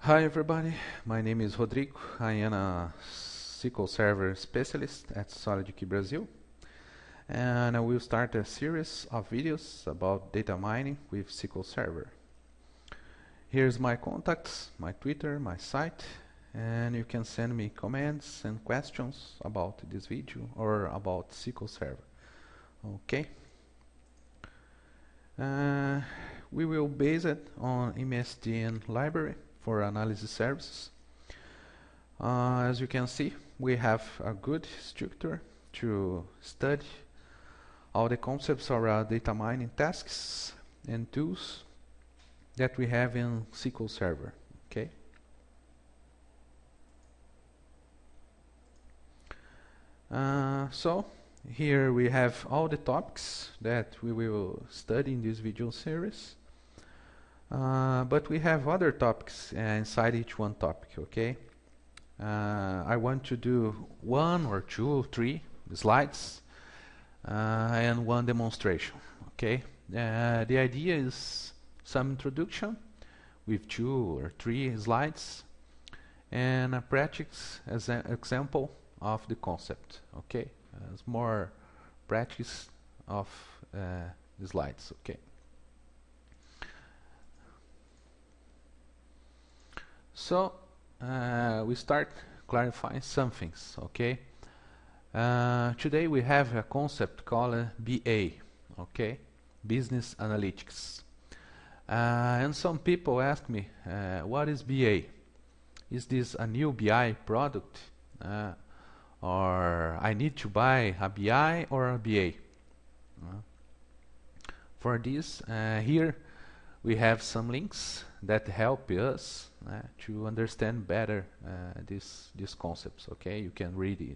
Hi everybody, my name is Rodrigo. I am a SQL Server specialist at SolidKey Brazil, and I will start a series of videos about data mining with SQL Server. Here's my contacts, my Twitter, my site, and you can send me comments and questions about this video or about SQL Server. Okay. We will base it on MSDN library for analysis services. As you can see, we have a good structure to study all the concepts around data mining tasks and tools that we have in SQL Server. Okay. So here we have all the topics that we will study in this video series. But we have other topics inside each one topic, okay? I want to do 1 or 2 or 3 slides and one demonstration, okay? The idea is some introduction with 2 or 3 slides and a practice as an example of the concept, okay? It's more practice of the slides, okay? So we start clarifying some things, okay? Today we have a concept called BA, okay? Business Analytics. And some people ask me, what is BA? Is this a new BI product? Or I need to buy a BI or a BA? For this, here we have some links that help us to understand better these concepts. Okay, you can read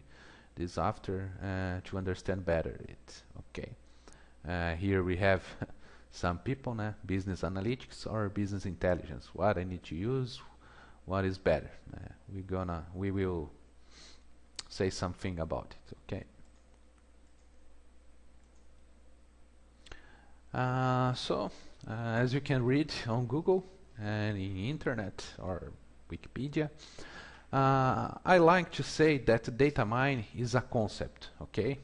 this after to understand better it. Okay, here we have some people, business analytics or business intelligence. What I need to use, what is better. We will say something about it. Okay. As you can read on Google and in internet or Wikipedia, I like to say that data mine is a concept, okay?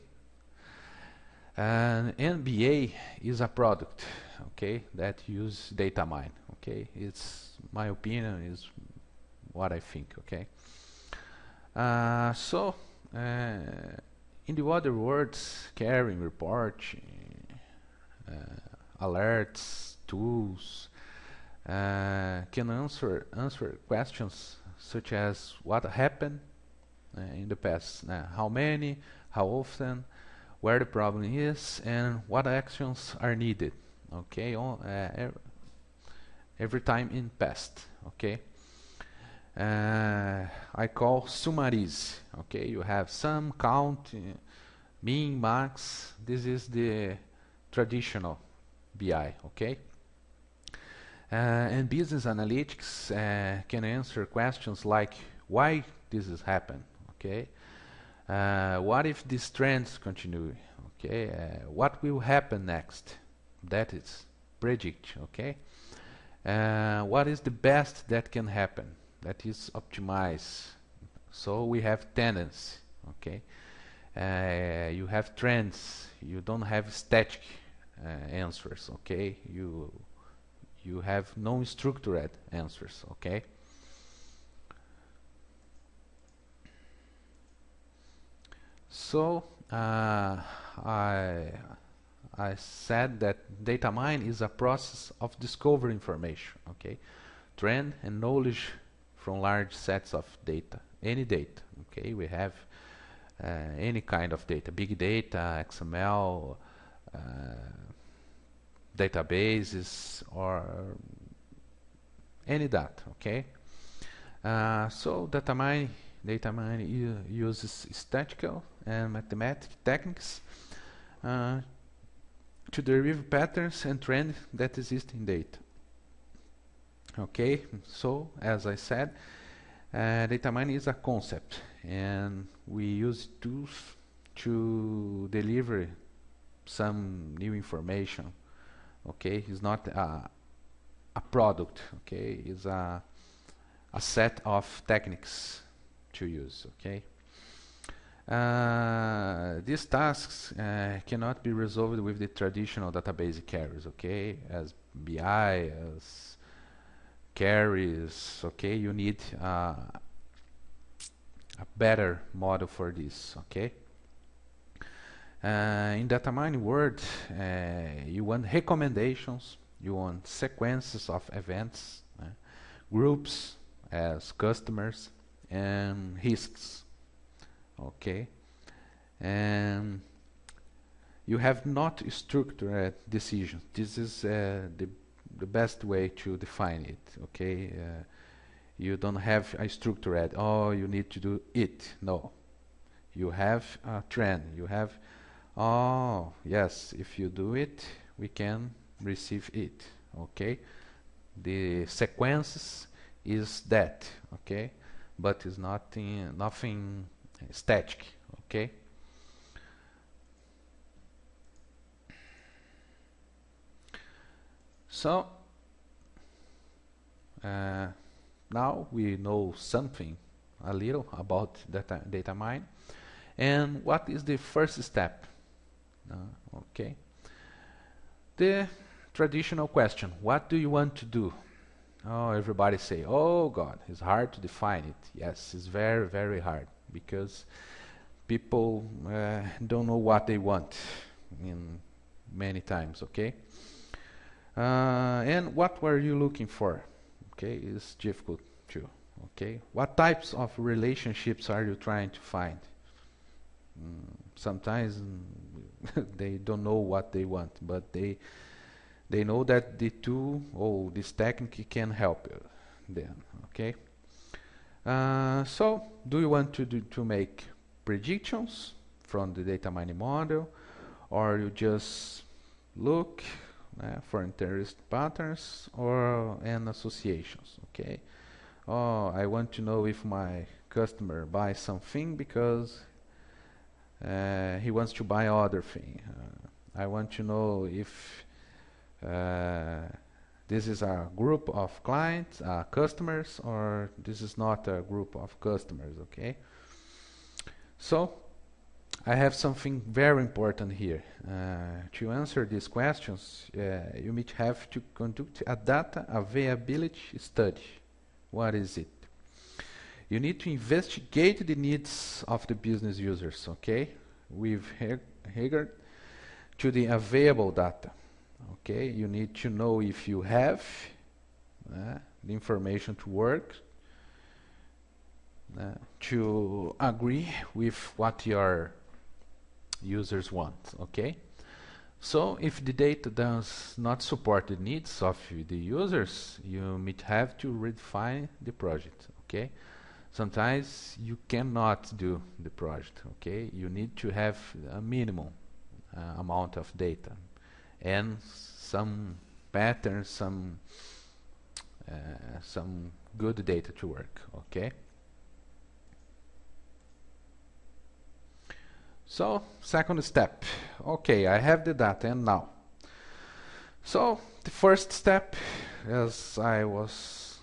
And NBA is a product, okay, that use data mine, okay? It's my opinion, is what I think, okay? In the other words, carrying, reporting, alerts, tools can answer questions such as what happened in the past, how many, how often, where the problem is, and what actions are needed. Okay, every time in past. Okay. I call summaries. Okay, you have sum, count, min, max. This is the traditional BI, okay? And business analytics can answer questions like why this has happened, okay? What if these trends continue, okay? What will happen next? That is predict, okay? What is the best that can happen? That is optimize. So we have tendency, okay? You have trends. You don't have static answers, okay? You have non-structured answers, okay? So I said that data mine is a process of discovering information, okay? Trend and knowledge from large sets of data, any data, okay? We have any kind of data, big data, XML, databases, or any data, okay? So data mining uses statistical and mathematical techniques to derive patterns and trends that exist in data. Okay, so as I said, data mining is a concept, and we use tools to deliver some new information. Okay, it's not a product. Okay, it's a a set of techniques to use. Okay. These tasks cannot be resolved with the traditional database queries, okay, as BI, as queries, okay. You need a better model for this, okay. In data mining world, you want recommendations, you want sequences of events, groups as customers, and risks. Okay, and you have not structured decisions. This is the best way to define it. Okay, you don't have a structured. Oh, you need to do it. No, you have a trend. You have. Oh, yes. If you do it, we can receive it. Okay, the sequences is that. Okay, but it's nothing static, okay. So now we know something a little about data mine, and what is the first step? Okay, the traditional question, what do you want to do? Oh, everybody say, oh God, it's hard to define it. Yes, it's very, very hard, because people don't know what they want in many times, okay. And what were you looking for? Okay, it's difficult too. Okay, what types of relationships are you trying to find? Sometimes they don't know what they want, but they know that the tool or this technique can help them. Okay. So, do you want to make predictions from the data mining model, or you just look for interest patterns and associations? Okay. Oh, I want to know if my customer buys something because he wants to buy other thing. I want to know if this is a group of clients, customers, or this is not a group of customers, okay? So, I have something very important here. To answer these questions, you might have to conduct a data availability study. What is it? You need to investigate the needs of the business users, okay? With regard to the available data. Okay, you need to know if you have the information to work, to agree with what your users want. Okay, so if the data does not support the needs of the users, you might have to redefine the project. Okay, sometimes you cannot do the project. Okay, you need to have a minimum amount of data and some patterns, some good data to work. Okay. So second step. Okay, I have the data, and now. So the first step, as I was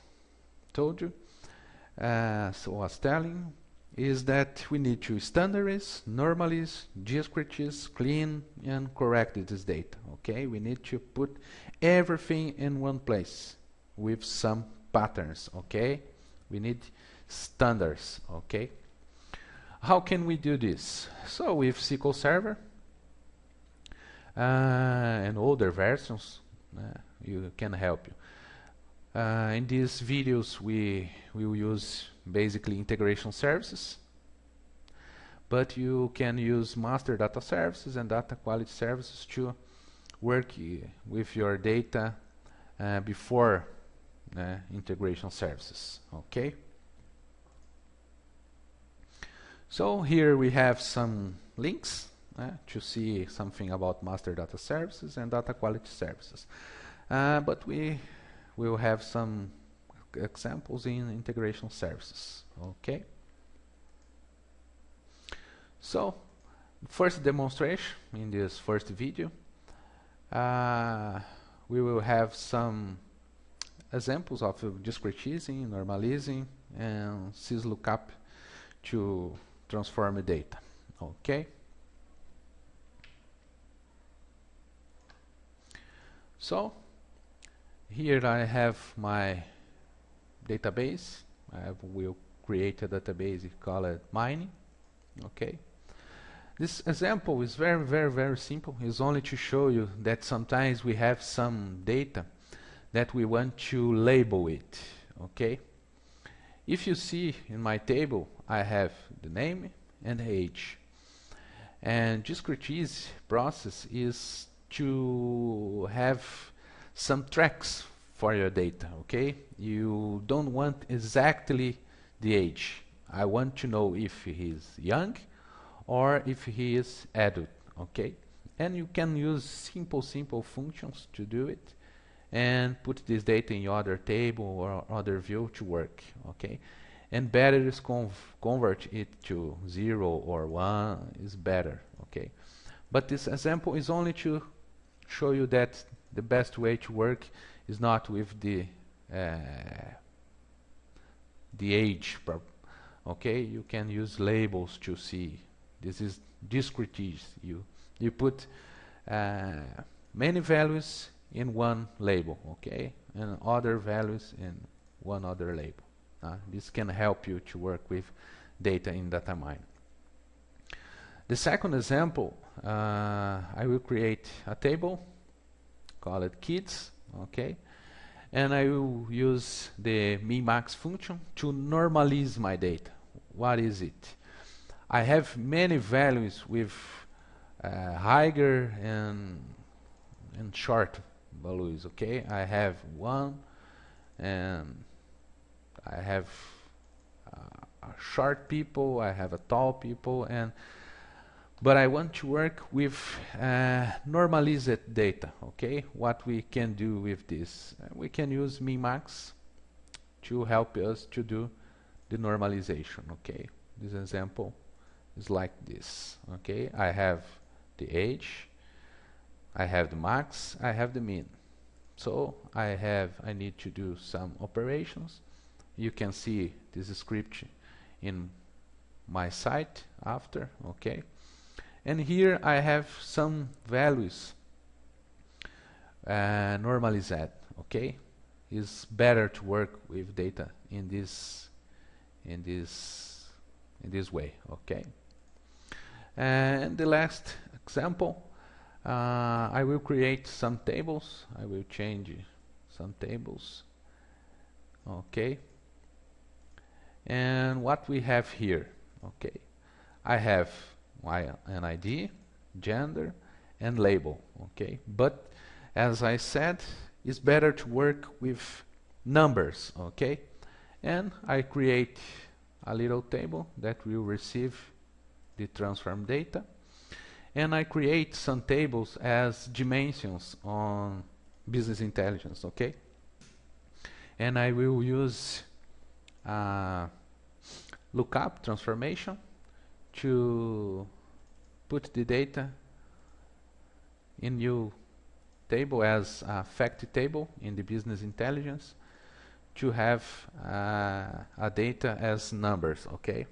told you, was telling, is that we need to standardize, normalize, discretize, clean, and correct this data. Okay, we need to put everything in one place with some patterns. Okay, we need standards. Okay, how can we do this? So with SQL Server and older versions, you can help you. In these videos, we will use basically integration services, but you can use master data services and data quality services to work with your data before integration services. Okay. So here we have some links to see something about master data services and data quality services, but we will have some examples in integration services. Okay. So, first demonstration in this first video, we will have some examples of discretizing, normalizing, and syslookup to transform data. Okay. So here I have my database. I will create a database called mining. Okay. This example is very simple. It's only to show you that sometimes we have some data that we want to label it. Okay. If you see in my table, I have the name and the age. And discretize process is to have some tracks for your data. Okay. You don't want exactly the age. I want to know if he's young or if he is adult. Okay. And you can use simple functions to do it and put this data in your other table or other view to work. Okay. And better is convert it to 0 or 1 is better. Okay. But this example is only to show you that the best way to work is not with the age. Okay, you can use labels to see. This is discretize. You put many values in one label, okay, and other values in one other label. This can help you to work with data in Datamine. The second example, I will create a table called kids, okay, and I will use the min-max function to normalize my data. What is it? I have many values with higher and short values. Okay, I have 1, and I have short people, I have a tall people, but I want to work with normalized data. Okay, what we can do with this? We can use min-max to help us to do the normalization. Okay, this example is like this. Okay, I have the age, I have the max, I have the min. So I need to do some operations. You can see this script in my site after. Okay, and here I have some values normalized. Okay, it's better to work with data in this way. Okay, and the last example, I will create some tables. I will change some tables. Okay, and what we have here? Okay, I have an ID, gender, and label. Okay, but as I said, it's better to work with numbers. Okay, and I create a little table that will receive the transform data, and I create some tables as dimensions on business intelligence. Okay, and I will use lookup transformation to put the data in new table as a fact table in the business intelligence to have a data as numbers. Okay,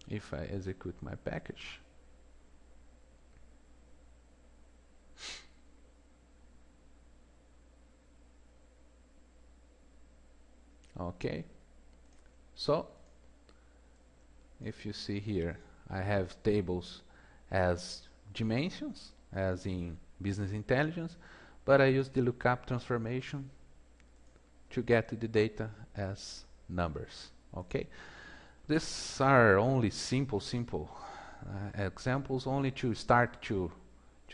if I execute my package, okay, so if you see here, I have tables as dimensions as in business intelligence, but I use the lookup transformation to get the data as numbers. Okay, these are only simple examples, only to start to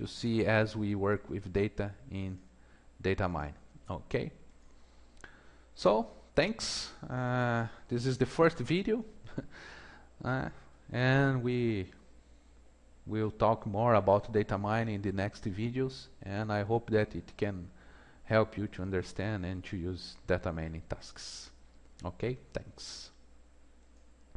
see as we work with data in Datamine. Okay, so thanks. This is the first video, and we will talk more about Datamine in the next videos, and I hope that it can help you to understand and to use data mining tasks. Okay, thanks.